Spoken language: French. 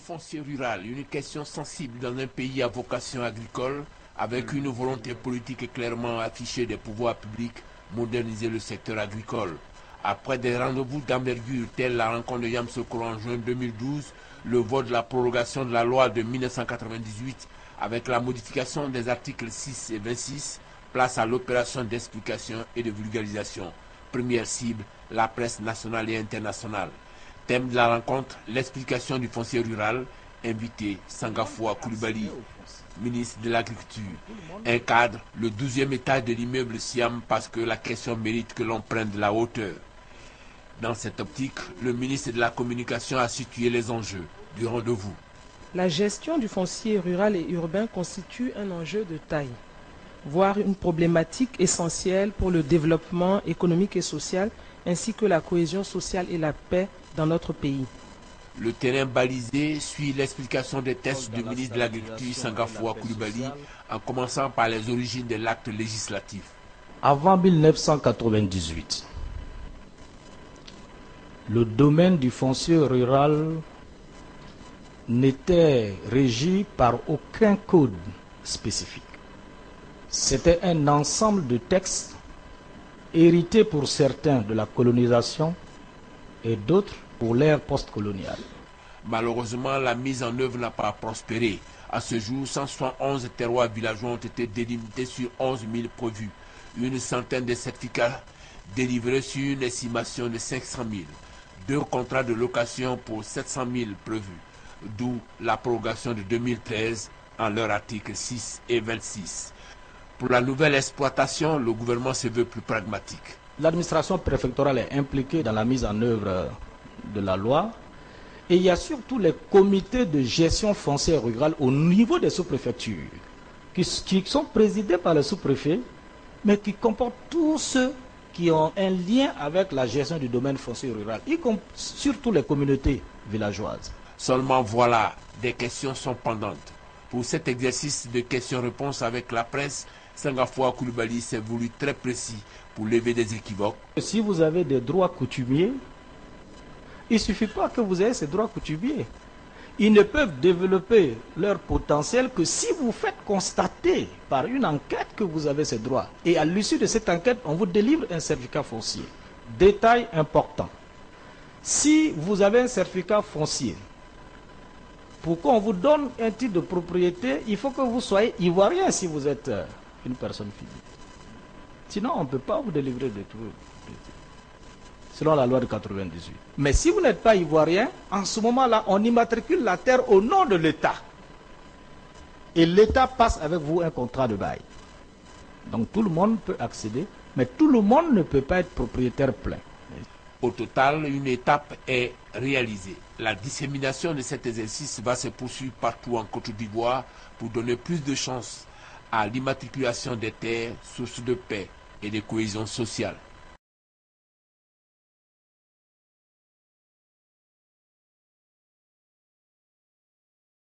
foncier rural, une question sensible dans un pays à vocation agricole, avec une volonté politique clairement affichée des pouvoirs publics, moderniser le secteur agricole. Après des rendez-vous d'envergure tels la rencontre de Yamoussoukro en juin 2012, le vote de la prorogation de la loi de 1998 avec la modification des articles 6 et 26, place à l'opération d'explication et de vulgarisation. Première cible, la presse nationale et internationale. Thème de la rencontre, l'explication du foncier rural. Invité, Sangafoua Coulibaly, ministre de l'Agriculture. Un cadre, le 12e étage de l'immeuble Siam, parce que la question mérite que l'on prenne de la hauteur. Dans cette optique, le ministre de la Communication a situé les enjeux du rendez-vous. La gestion du foncier rural et urbain constitue un enjeu de taille, voire une problématique essentielle pour le développement économique et social, ainsi que la cohésion sociale et la paix dans notre pays. Le terrain balisé suit l'explication des textes du ministre de l'Agriculture Sangafoua Coulibaly, en commençant par les origines de l'acte législatif. Avant 1998, le domaine du foncier rural n'était régi par aucun code spécifique. C'était un ensemble de textes hérités pour certains de la colonisation et d'autres pour l'ère postcoloniale. Malheureusement, la mise en œuvre n'a pas prospéré. À ce jour, 171 terroirs villageois ont été délimités sur 11 000 prévus. Une centaine de certificats délivrés sur une estimation de 500 000. 2 contrats de location pour 700 000 prévus. D'où la prorogation de 2013 en leur article 6 et 26. Pour la nouvelle exploitation, le gouvernement se veut plus pragmatique. L'administration préfectorale est impliquée dans la mise en œuvre de la loi. Et il y a surtout les comités de gestion foncière rurale au niveau des sous-préfectures qui sont présidés par les sous-préfets, mais qui comportent tous ceux qui ont un lien avec la gestion du domaine foncier rural, y compris surtout les communautés villageoises. Seulement voilà, des questions sont pendantes. Pour cet exercice de questions-réponses avec la presse, Sangafoua Coulibaly s'est voulu très précis pour lever des équivoques. Si vous avez des droits coutumiers, il ne suffit pas que vous ayez ces droits coutumiers. Ils ne peuvent développer leur potentiel que si vous faites constater par une enquête que vous avez ces droits. Et à l'issue de cette enquête, on vous délivre un certificat foncier. Détail important. Si vous avez un certificat foncier, pour qu'on vous donne un titre de propriété, il faut que vous soyez ivoirien si vous êtes une personne physique. Sinon, on ne peut pas vous délivrer de tout. Selon la loi de 98. Mais si vous n'êtes pas ivoirien, en ce moment-là, on immatricule la terre au nom de l'État. Et l'État passe avec vous un contrat de bail. Donc tout le monde peut accéder, mais tout le monde ne peut pas être propriétaire plein. Au total, une étape est réalisée. La dissémination de cet exercice va se poursuivre partout en Côte d'Ivoire pour donner plus de chances à l'immatriculation des terres, source de paix et de cohésion sociale.